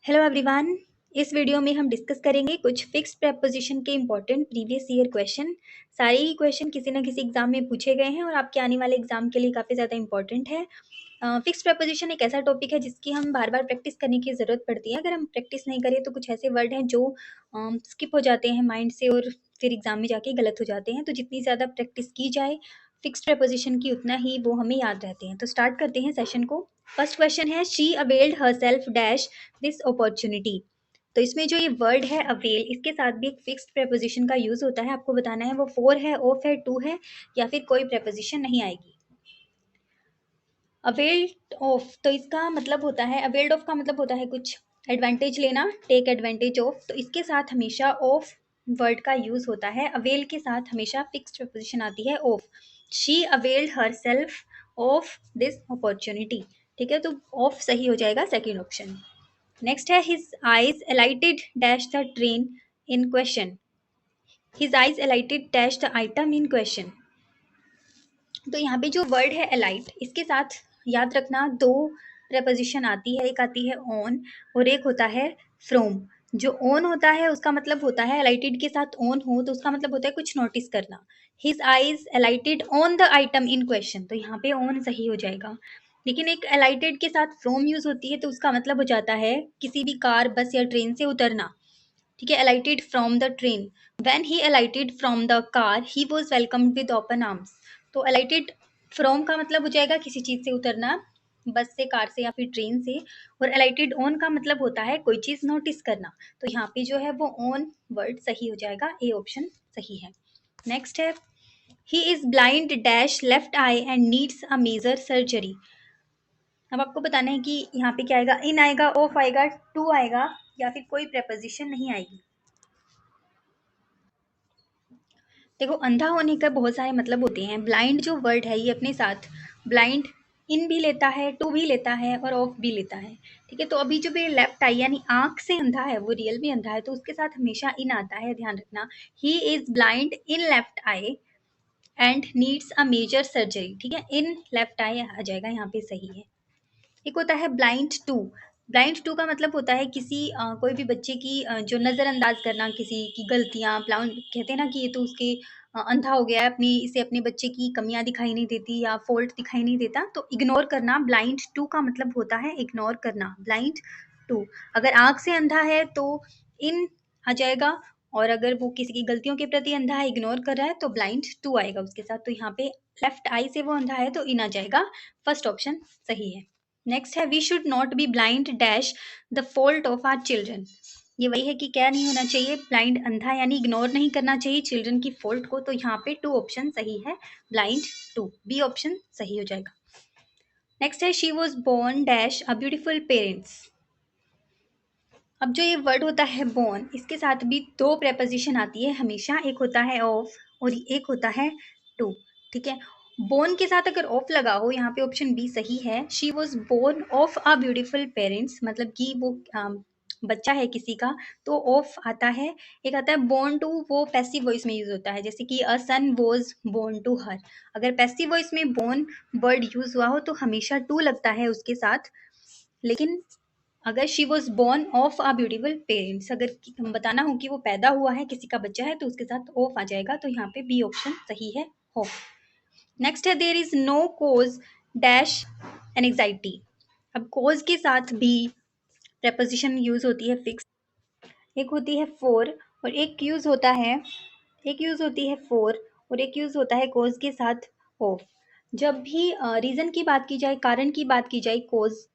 Hello everyone. इस video में हम डिस्कस करेंगे कुछ फिक्स्ड प्रेपोजिशन के इंपॉर्टेंट प्रीवियस ईयर क्वेश्चन। सारे ही क्वेश्चन किसी ना किसी एग्जाम में पूछे गए हैं और आपके आने वाले एग्जाम के लिए काफ़ी ज़्यादा इंपॉर्टेंट है। फिक्स्ड प्रेपोजिशन एक ऐसा टॉपिक है जिसकी हम बार बार प्रैक्टिस करने की ज़रूरत पड़ती है। अगर हम प्रैक्टिस नहीं करें तो कुछ ऐसे वर्ड हैं जो स्किप हो जाते हैं माइंड से और फिर एग्जाम में जाके गलत हो जाते हैं। तो जितनी ज़्यादा प्रैक्टिस की जाए फिक्स्ड प्रेपोजिशन की उतना ही वो हमें याद रहते हैं। तो स्टार्ट करते हैं सेशन को। फर्स्ट क्वेश्चन है she availed herself dash this opportunity. तो इसमें जो ये वर्ड है अवेल, इसके साथ भी एक फिक्स्ड प्रेपोजिशन का यूज होता है। आपको बताना है वो फोर है, ऑफ है, टू है या फिर कोई प्रेपोजिशन नहीं आएगी। अवेल्ड ऑफ, तो इसका मतलब होता है, अवेल्ड ऑफ का मतलब होता है कुछ एडवांटेज लेना, टेक एडवांटेज ऑफ। तो इसके साथ हमेशा ऑफ वर्ड का यूज होता है। अवेल के साथ हमेशा फिक्स्ड प्रेपोजिशन आती है of. She availed herself of this opportunity. ठीक है, तो ऑफ सही हो जाएगा, सेकेंड ऑप्शन। नेक्स्ट है his eyes alighted dash the train in question. His eyes alighted dash the item in question. तो यहाँ पे जो वर्ड है एलाइट, इसके साथ याद रखना दो प्रेपोजिशन आती है। एक आती है ऑन और एक होता है फ्रॉम। जो ऑन होता है उसका मतलब होता है, एलाइटेड के साथ ऑन हो तो उसका मतलब होता है कुछ नोटिस करना। His eyes alighted on the item in question, तो यहाँ पे ऑन सही हो जाएगा। लेकिन एक एलाइटेड के साथ फ्रॉम यूज होती है तो उसका मतलब हो जाता है किसी भी कार, बस या ट्रेन से उतरना। ठीक है, alighted from the train, when he alighted from the car he was welcomed with open arms। तो alighted from का मतलब हो जाएगा किसी चीज से उतरना, बस से, कार से या फिर ट्रेन से। और alighted on का मतलब होता है कोई चीज नोटिस करना। तो यहाँ पे जो है वो on वर्ड सही हो जाएगा, ए ऑप्शन सही है। नेक्स्ट है he is blind dash left eye and needs a major surgery। अब आपको बताना है कि यहाँ पे क्या आएगा, इन आएगा, ऑफ आएगा, टू आएगा या फिर कोई प्रेपोजिशन नहीं आएगी। देखो, अंधा होने का बहुत सारे मतलब होते हैं। ब्लाइंड जो वर्ड है ये अपने साथ ब्लाइंड इन भी लेता है, टू भी लेता है और ऑफ भी लेता है। ठीक है, तो अभी जो भी लेफ्ट आई यानी आंख से अंधा है, वो रियल में अंधा है, तो उसके साथ हमेशा इन आता है, ध्यान रखना। He is blind in left eye and needs a major surgery. ठीक है, इन लेफ्ट आई आ जाएगा, यहाँ पे सही है। एक होता है ब्लाइंड टू। ब्लाइंड टू का मतलब होता है किसी कोई भी बच्चे की जो नज़रअंदाज करना, किसी की गलतियाँ। ब्लाइंड कहते हैं ना कि ये तो उसके अंधा हो गया है, अपनी इसे अपने बच्चे की कमियां दिखाई नहीं देती या फॉल्ट दिखाई नहीं देता, तो इग्नोर करना। ब्लाइंड टू का मतलब होता है इग्नोर करना, ब्लाइंड टू। अगर आंख से अंधा है तो इन आ जाएगा, और अगर वो किसी की गलतियों के प्रति अंधा है, इग्नोर कर रहा है, तो ब्लाइंड टू आएगा उसके साथ। तो यहाँ पे लेफ्ट आई से वो अंधा है तो इन आ जाएगा, फर्स्ट ऑप्शन सही है। नेक्स्ट है we should not be blind dash the fault of our children. ये वही है कि क्या नहीं होना चाहिए, ब्लाइंड अंधा यानी इग्नोर नहीं करना चाहिए चिल्ड्रन की फॉल्ट को। तो यहाँ पे टू ऑप्शन सही है, ब्लाइंड टू, बी ऑप्शन सही हो जाएगा। नेक्स्ट है she was born dash a beautiful parents. अब जो ये वर्ड होता है बोर्न, इसके साथ भी दो प्रेपोजिशन आती है हमेशा, एक होता है ऑफ और एक होता है टू। ठीक है, बोर्न के साथ अगर ऑफ लगा हो, यहाँ पे ऑप्शन बी सही है। She was born of a beautiful parents, मतलब कि वो बच्चा है किसी का, तो ऑफ आता है। एक आता है बोर्न टू, वो पैसिव वॉइस में यूज होता है, जैसे कि अ सन वॉज बोर्न टू हर। अगर पैसिव वॉइस में बोर्न वर्ड यूज हुआ हो तो हमेशा टू लगता है उसके साथ। लेकिन अगर she was born of a beautiful parents, अगर बताना हो कि वो पैदा हुआ है, किसी का बच्चा है, तो उसके साथ ऑफ आ जाएगा। तो यहाँ पे बी ऑप्शन सही है, ऑफ। नेक्स्ट है there is no cause dash anxiety. अब कोज के साथ भी प्रेपोजिशन यूज होती है फिक्स। एक होती है फोर और एक यूज होता है, एक यूज होती है फोर और एक यूज होता है कोज के साथ ऑफ। जब भी रीजन की बात की जाए, कारण की बात की जाए, कोज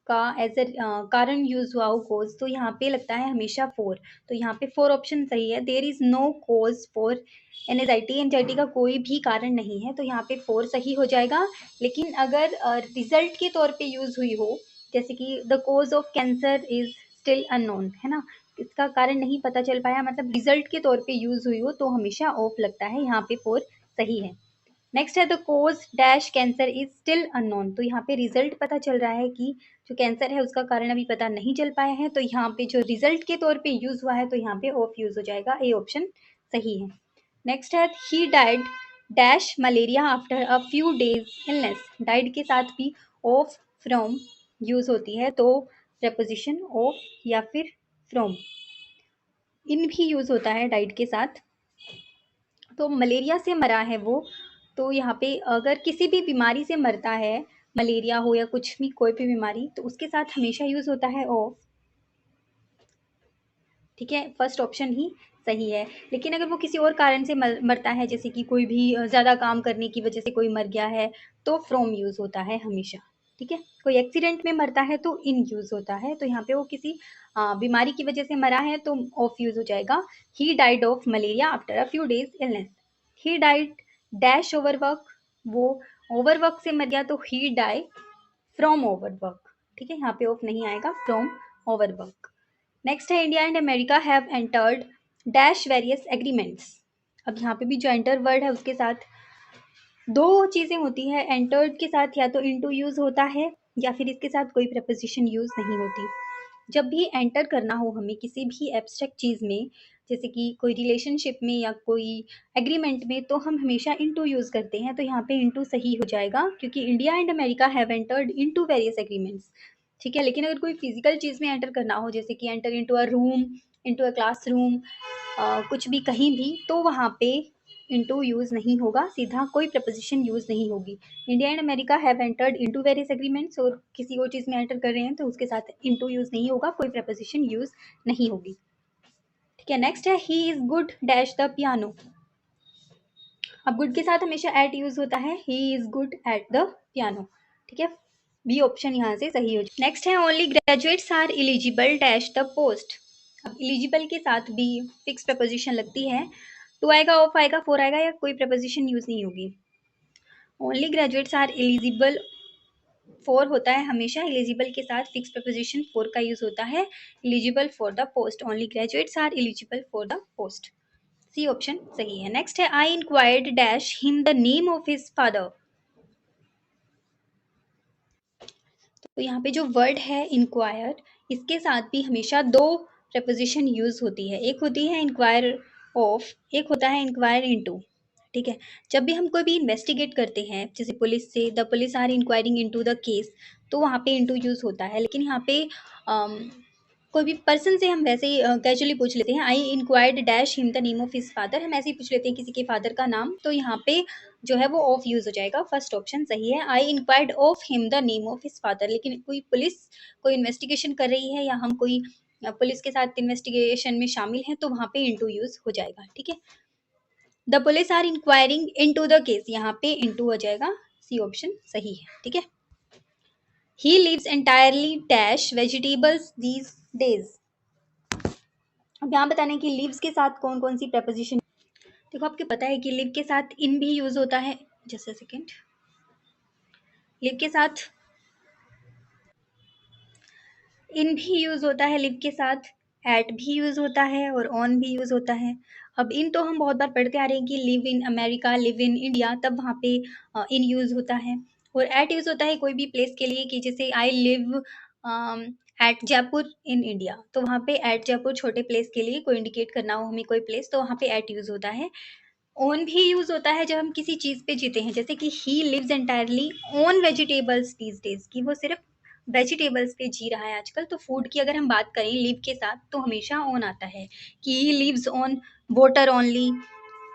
का एज ए कारण यूज हुआ हो कोज, तो यहाँ पे लगता है हमेशा फोर। तो यहाँ पे फोर ऑप्शन सही है, there is no cause for anxiety. Anxiety का कोई भी कारण नहीं है, तो यहाँ पे फोर सही हो जाएगा। लेकिन अगर रिजल्ट के तौर पे यूज हुई हो, जैसे कि the cause of cancer is still unknown, है ना, इसका कारण नहीं पता चल पाया, मतलब रिजल्ट के तौर पे यूज हुई हो, तो हमेशा ऑफ लगता है, यहाँ पे फोर सही है। नेक्स्ट है the cause dash cancer is still unknown. तो यहाँ पे रिजल्ट पता चल रहा है कि जो कैंसर है उसका कारण अभी पता नहीं चल पाया है, तो यहाँ पे जो रिजल्ट के तौर पे यूज हुआ है तो यहाँ पे ऑफ यूज हो जाएगा, ए ऑप्शन सही है। नेक्स्ट है he died dash malaria after a few days illness. Died के साथ भी ऑफ फ्रॉम यूज होती है, तो प्रपोजिशन ऑफ या फिर फ्रॉम। इन भी यूज होता है डाइड के साथ। तो मलेरिया से मरा है वो, तो यहाँ पे अगर किसी भी बीमारी से मरता है, मलेरिया हो या कुछ भी कोई भी बीमारी, तो उसके साथ हमेशा यूज होता है ऑफ। ठीक है, फर्स्ट ऑप्शन ही सही है। लेकिन अगर वो किसी और कारण से मरता है, जैसे कि कोई भी ज़्यादा काम करने की वजह से कोई मर गया है, तो फ्रॉम यूज़ होता है हमेशा। ठीक है, कोई एक्सीडेंट में मरता है तो इन यूज़ होता है। तो यहाँ पे वो किसी बीमारी की वजह से मरा है तो ऑफ यूज़ हो जाएगा। He died of malaria after a few days illness. He died dash overwork, वो ओवरवर्क से मर गया तो ही डाई फ्रॉम ओवरवर्क। ठीक है, यहाँ पे ऑफ नहीं आएगा, फ्रॉम ओवरवर्क। नेक्स्ट है India and America have entered dash various agreements. अब यहाँ पे भी जो एंटर वर्ड है उसके साथ दो चीज़ें होती है। एंटर्ड के साथ या तो इनटू यूज़ होता है या फिर इसके साथ कोई प्रपोजिशन यूज़ नहीं होती। जब भी एंटर करना हो हमें किसी भी एब्स्ट्रैक्ट चीज़ में, जैसे कि कोई रिलेशनशिप में या कोई एग्रीमेंट में, तो हम हमेशा इनटू यूज़ करते हैं। तो यहाँ पे इनटू सही हो जाएगा, क्योंकि India and America have entered into various agreements. ठीक है, लेकिन अगर कोई फिजिकल चीज़ में एंटर करना हो, जैसे कि enter into a room, into a classroom, कुछ भी कहीं भी, तो वहाँ पे इनटू यूज़ नहीं होगा, सीधा कोई प्रपोजिशन यूज़ नहीं होगी। India and America have entered into various agreements, और किसी और चीज़ में एंटर कर रहे हैं तो उसके साथ इनटू यूज़ नहीं होगा, कोई प्रपोजिशन यूज़ नहीं होगी। ठीक है, नेक्स्ट है he is good dash the piano. अब गुड के साथ हमेशा एट यूज़ होता है, he is good at the piano. ठीक है, बी ऑप्शन यहाँ से सही हो जाए। नेक्स्ट है only graduates are eligible dash the post. अब एलिजिबल के साथ भी फिक्स प्रपोजिशन लगती है, टू आएगा, ऑफ आएगा, फोर आएगा, या कोई प्रपोजिशन यूज़ नहीं होगी। Only graduates are eligible, for होता है हमेशा। एलिजिबल के साथ फिक्स प्रपोजिशन फोर का यूज होता है। Eligible for the post, only graduates are eligible for the post. C option सही है। नेक्स्ट है I inquired dash him the name of his father. तो यहाँ पे जो वर्ड है इंक्वायर, इसके साथ भी हमेशा दो प्रपोजिशन यूज होती है। एक होती है इंक्वायर ऑफ, एक होता है इंक्वायर इनटू। ठीक है, जब भी हम कोई भी इन्वेस्टिगेट करते हैं, जैसे पुलिस से, the police are inquiring into the case, तो वहाँ पे इनटू यूज होता है। लेकिन यहाँ पे कोई भी पर्सन से हम वैसे ही कैजुअली पूछ लेते हैं, आई inquired dash him the name of his father, हम ऐसे ही पूछ लेते हैं किसी के फादर का नाम, तो यहाँ पे जो है वो ऑफ यूज हो जाएगा। फर्स्ट ऑप्शन सही है, I inquired of him the name of his father. लेकिन कोई पुलिस कोई इन्वेस्टिगेशन कर रही है, या हम कोई पुलिस के साथ इन्वेस्टिगेशन में शामिल हैं, तो वहाँ पे इनटू यूज हो जाएगा। ठीक है, the police are inquiring into the case, यहाँ पे इनटू हो जाएगा, सी ऑप्शन सही है। ठीक है, he lives entirely dash vegetables these days. अब यहाँ बताने कि लिव्स के साथ कौन कौन सी प्रपोजिशन। देखो, आपको पता है कि लिव के साथ इन भी यूज होता है। जस्ट अ सेकेंड, लिव के साथ इन भी यूज होता है, लिव के साथ एट भी यूज होता है, और ऑन भी यूज होता है। अब इन तो हम बहुत बार पढ़ते आ रहे हैं कि live in America, live in India, तब वहाँ पे इन यूज होता है। और एट यूज होता है कोई भी प्लेस के लिए, कि जैसे I live at Jaipur in India, तो वहाँ पे एट जयपुर छोटे प्लेस के लिए, कोई इंडिकेट करना हो हमें कोई प्लेस, तो वहाँ पे एट यूज होता है। ऑन भी यूज होता है जब हम किसी चीज पे जीते हैं, जैसे कि he lives entirely on vegetables these days, की वो सिर्फ वेजिटेबल्स पे जी रहा है आजकल। तो फूड की अगर हम बात करें लिव के साथ, तो हमेशा ऑन आता है, कि he lives on water only.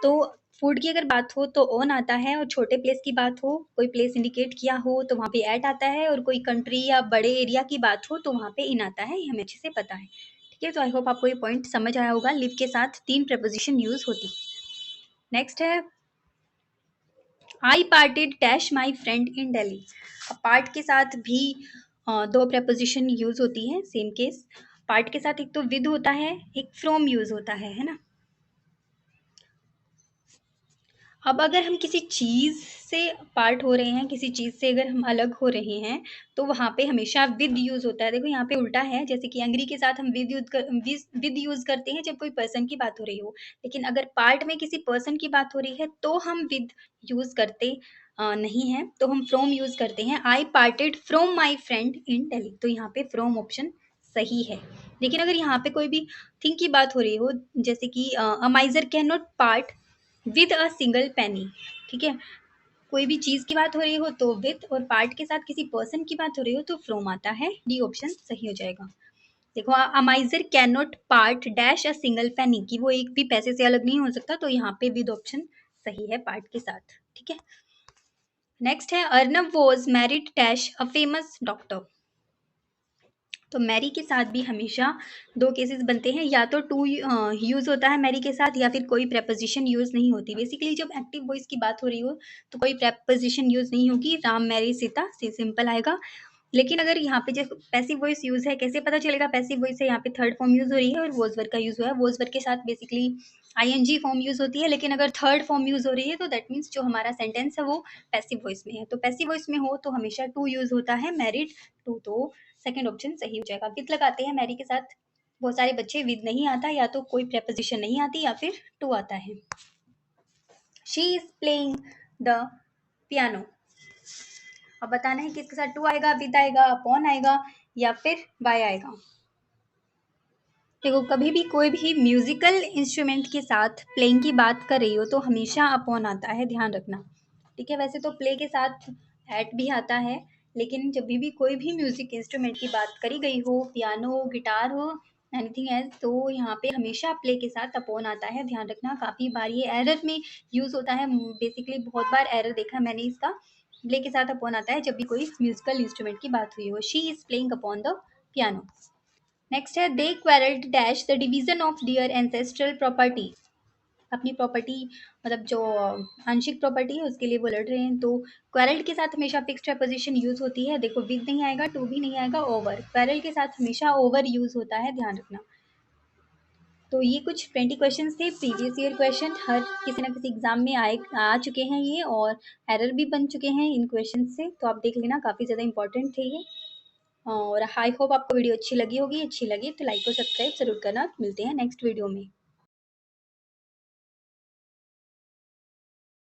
तो फूड की अगर बात हो तो ऑन आता है, और छोटे प्लेस की बात हो, कोई प्लेस इंडिकेट किया हो, तो वहाँ पे एट आता है, और कोई कंट्री या बड़े एरिया की बात हो तो वहाँ पे इन आता है। ये हमें अच्छे से पता है। ठीक है, तो आई होप आपको ये पॉइंट समझ आया होगा। लिव के साथ तीन प्रपोजिशन यूज होती है। नेक्स्ट है I parted dash my friend in Delhi. अब पार्ट के साथ भी दो प्रपोजिशन यूज होती है, सेम केस। पार्ट के साथ एक तो विद होता है, एक फ्रॉम यूज होता है ना। अब अगर हम किसी चीज़ से पार्ट हो रहे हैं, किसी चीज़ से अगर हम अलग हो रहे हैं, तो वहाँ पे हमेशा विद यूज़ होता है। देखो यहाँ पे उल्टा है, जैसे कि एंग्री के साथ हम विद यूज़ करते हैं जब कोई पर्सन की बात हो रही हो, लेकिन अगर पार्ट में किसी पर्सन की बात हो रही है तो हम विद यूज़ करते नहीं हैं, तो हम फ्रॉम यूज़ करते हैं। I parted from my friend in Delhi, तो यहाँ पे फ्रॉम ऑप्शन सही है। लेकिन अगर यहाँ पे कोई भी थिंग की बात हो रही हो, जैसे कि a miser can not part with a single penny, ठीक है, कोई भी चीज़ की बात हो रही हो तो विथ, और पार्ट के साथ किसी पर्सन की बात हो रही हो तो फ्रॉम आता है। डी ऑप्शन सही हो जाएगा। देखो, a miser can not part dash a single penny, कि वो एक भी पैसे से अलग नहीं हो सकता, तो यहाँ पे विद ऑप्शन सही है पार्ट के साथ। ठीक है, नेक्स्ट है Arnab was married dash a famous doctor. तो मैरी के साथ भी हमेशा दो केसेस बनते हैं, या तो टू यूज़ होता है मैरी के साथ, या फिर कोई प्रेपोजिशन यूज़ नहीं होती। बेसिकली जब एक्टिव वॉइस की बात हो रही हो तो कोई प्रेपोजिशन यूज़ नहीं होगी, राम मैरी सीता से सिंपल आएगा। लेकिन अगर यहाँ पे जैसे पैसिव वॉइस यूज़ है, कैसे पता चलेगा पैसिव वॉइस है? यहाँ पे थर्ड फॉर्म यूज़ हो रही है और वॉज वर्ब का यूज़ हुआ है। वॉज वर्ब के साथ बेसिकली आईएनजी फॉर्म यूज़ होती है, लेकिन अगर थर्ड फॉर्म यूज़ हो रही है तो दैट मीन्स जो हमारा सेंटेंस है वो पैसिव वॉइस में है। तो पैसिव वॉइस में हो तो हमेशा टू यूज़ होता है, मैरिड टू, तो सेकंड ऑप्शन सही हो जाएगा। विद लगाते हैं मैरी के साथ, बहुत सारे बच्चे विद नहीं आता, या तो कोई प्रेपोजिशन नहीं आती या फिर टू आता है। She is playing the piano. अब बताना है किसके साथ टू आएगा, विद आएगा, अपॉन आएगा या फिर बाय आएगा। देखो, कभी भी कोई भी म्यूजिकल इंस्ट्रूमेंट के साथ प्लेइंग की बात कर रही हो तो हमेशा अपॉन आता है, ध्यान रखना। ठीक है, वैसे तो प्ले के साथ एट भी आता है, लेकिन जब भी कोई भी म्यूजिक इंस्ट्रूमेंट की बात करी गई हो, पियानो हो, गिटार हो, एनीथिंग एल्स, तो यहाँ पे हमेशा प्ले के साथ अपॉन आता है, ध्यान रखना। काफ़ी बार ये एरर में यूज़ होता है, बेसिकली बहुत बार एरर देखा है मैंने इसका। प्ले के साथ अपॉन आता है जब भी कोई म्यूजिकल इंस्ट्रूमेंट की बात हुई हो। She is playing upon the piano. Next है they quarrelled dash the division of their ancestral property. अपनी प्रॉपर्टी, मतलब जो आंशिक प्रॉपर्टी है उसके लिए वो लड़ रहे हैं, तो क्वेरल्ड के साथ हमेशा फिक्स्ड प्रपोजिशन यूज होती है। देखो, विद नहीं आएगा, टू भी नहीं आएगा, ओवर। क्वेरल के साथ हमेशा ओवर यूज होता है, ध्यान रखना। तो ये कुछ 20 क्वेश्चन थे, प्रीवियस ईयर क्वेश्चन, हर किसी ना किसी एग्जाम में आ चुके हैं ये, और एरर भी बन चुके हैं इन क्वेश्चन से, तो आप देख लेना, काफ़ी ज़्यादा इंपॉर्टेंट थे ये। और आई होप आपको वीडियो अच्छी लगी होगी। अच्छी लगी तो लाइक और सब्सक्राइब जरूर करना। मिलते हैं नेक्स्ट वीडियो में।